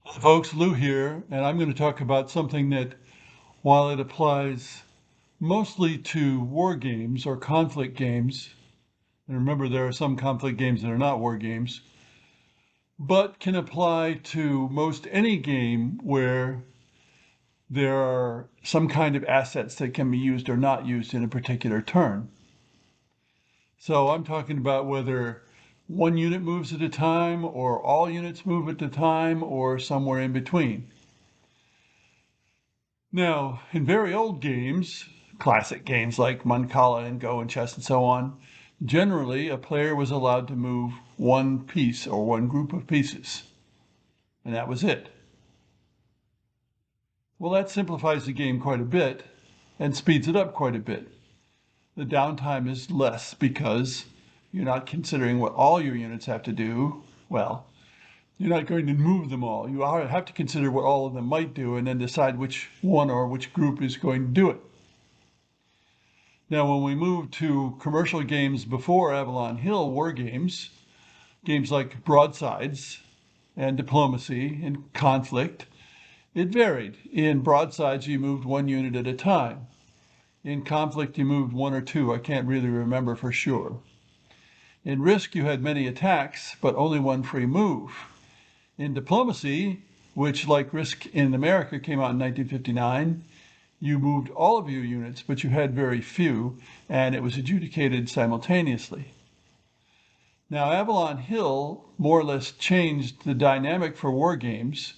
Hi folks, Lou here, and I'm going to talk about something that, while it applies mostly to war games or conflict games, and remember there are some conflict games that are not war games, but can apply to most any game where there are some kind of assets that can be used or not used in a particular turn. So I'm talking about whether one unit moves at a time, or all units move at a time, or somewhere in between. Now, in very old games, classic games like Mancala and Go and chess and so on, generally a player was allowed to move one piece or one group of pieces, and that was it. Well, that simplifies the game quite a bit and speeds it up quite a bit. The downtime is less because you're not considering what all your units have to do. Well, you're not going to move them all. You have to consider what all of them might do and then decide which one or which group is going to do it. Now, when we moved to commercial games before Avalon Hill, war games, games like broadsides and diplomacy and conflict, it varied. In broadsides, you moved one unit at a time. In conflict, you moved one or two. I can't really remember for sure. In Risk, you had many attacks, but only one free move. In diplomacy, which like Risk in America came out in 1959, you moved all of your units, but you had very few, and it was adjudicated simultaneously. Now, Avalon Hill more or less changed the dynamic for war games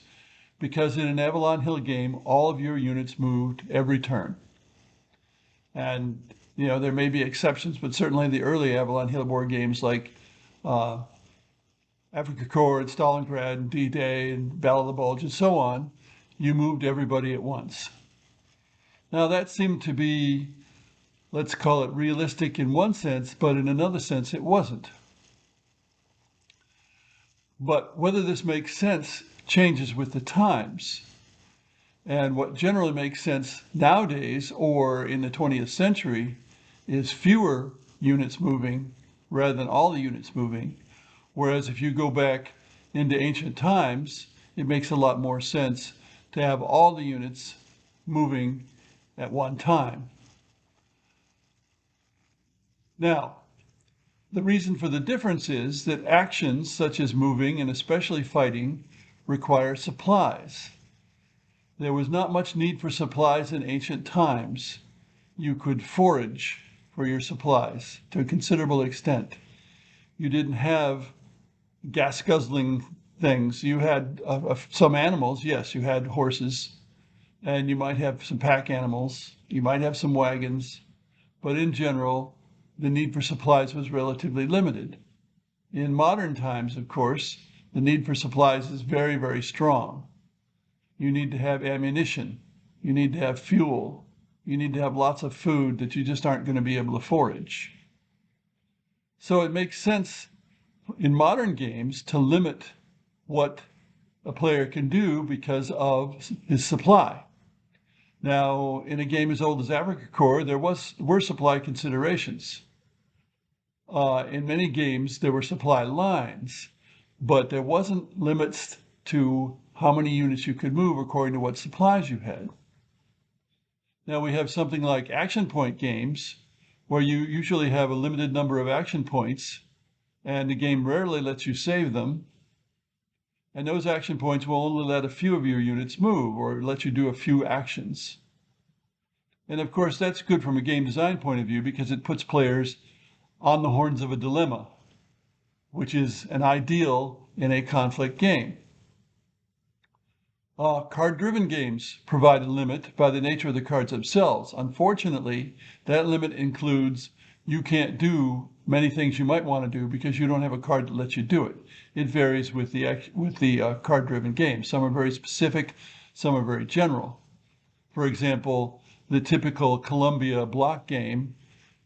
because in an Avalon Hill game, all of your units moved every turn. And, there may be exceptions, but certainly the early Avalon Hill war games like Afrika Korps, Stalingrad, D-Day, and Battle of the Bulge, and so on, you moved everybody at once. Now that seemed to be, let's call it realistic in one sense, but in another sense it wasn't. But whether this makes sense changes with the times. And what generally makes sense nowadays or in the 20th century is fewer units moving rather than all the units moving. Whereas if you go back into ancient times, it makes a lot more sense to have all the units moving at one time. Now, the reason for the difference is that actions such as moving and especially fighting require supplies. There was not much need for supplies in ancient times. You could forage for your supplies to a considerable extent. You didn't have gas guzzling things. You had some animals, yes, you had horses, and you might have some pack animals, you might have some wagons, but in general, the need for supplies was relatively limited. In modern times, of course, the need for supplies is very, very strong. You need to have ammunition, you need to have fuel, you need to have lots of food that you just aren't going to be able to forage. So it makes sense in modern games to limit what a player can do because of his supply. Now, in a game as old as Afrika Korps, there were supply considerations. In many games, there were supply lines, but there wasn't limits to how many units you could move according to what supplies you had. Now we have something like action point games, where you usually have a limited number of action points, and the game rarely lets you save them. And those action points will only let a few of your units move or let you do a few actions. And of course, that's good from a game design point of view because it puts players on the horns of a dilemma, which is an ideal in a conflict game. Card-driven games provide a limit by the nature of the cards themselves. Unfortunately, that limit includes you can't do many things you might want to do because you don't have a card that lets you do it. It varies with the card-driven games. Some are very specific, some are very general. For example, the typical Columbia block game,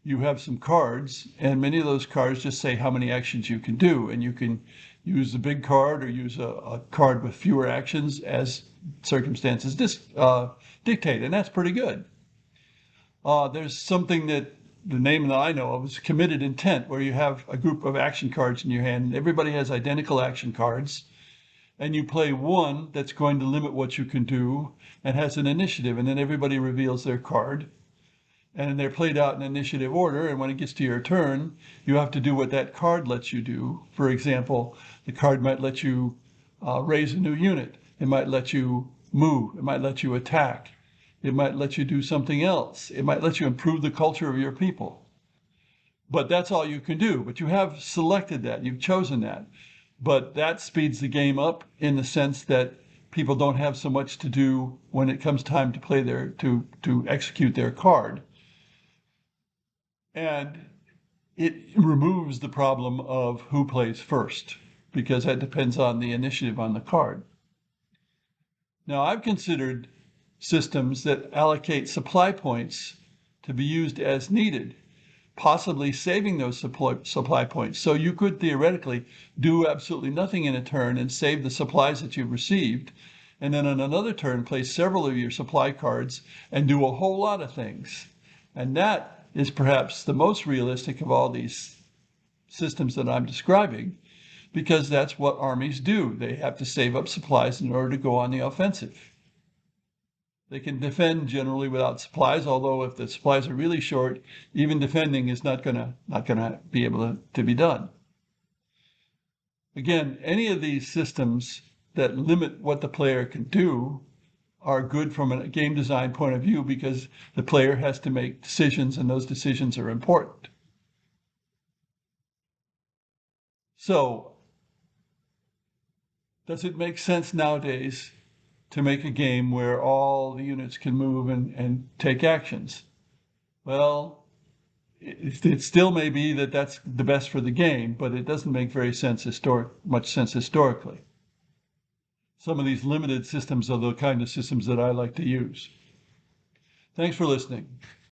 you have some cards, and many of those cards just say how many actions you can do, and you can use the big card or use a card with fewer actions as circumstances dictate, and that's pretty good. There's something that the name that I know of is committed intent, where you have a group of action cards in your hand, and everybody has identical action cards, and you play one that's going to limit what you can do and has an initiative, and then everybody reveals their card, and they're played out in initiative order, and when it gets to your turn, you have to do what that card lets you do. For example, the card might let you raise a new unit. It might let you move. It might let you attack. It might let you do something else. It might let you improve the culture of your people. But that's all you can do. But you have selected that. You've chosen that. But that speeds the game up in the sense that people don't have so much to do when it comes time to play to execute their card. And it removes the problem of who plays first, because that depends on the initiative on the card. Now, I've considered systems that allocate supply points to be used as needed, possibly saving those supply points. So you could theoretically do absolutely nothing in a turn and save the supplies that you've received, and then on another turn place several of your supply cards and do a whole lot of things. And that is perhaps the most realistic of all these systems that I'm describing, because that's what armies do. They have to save up supplies in order to go on the offensive. They can defend generally without supplies, although if the supplies are really short, even defending is not gonna be able to be done. Again, any of these systems that limit what the player can do are good from a game design point of view, because the player has to make decisions, and those decisions are important. So, does it make sense nowadays to make a game where all the units can move and take actions? Well, it still may be that that's the best for the game, but it doesn't make much sense historically. Some of these limited systems are the kind of systems that I like to use. Thanks for listening.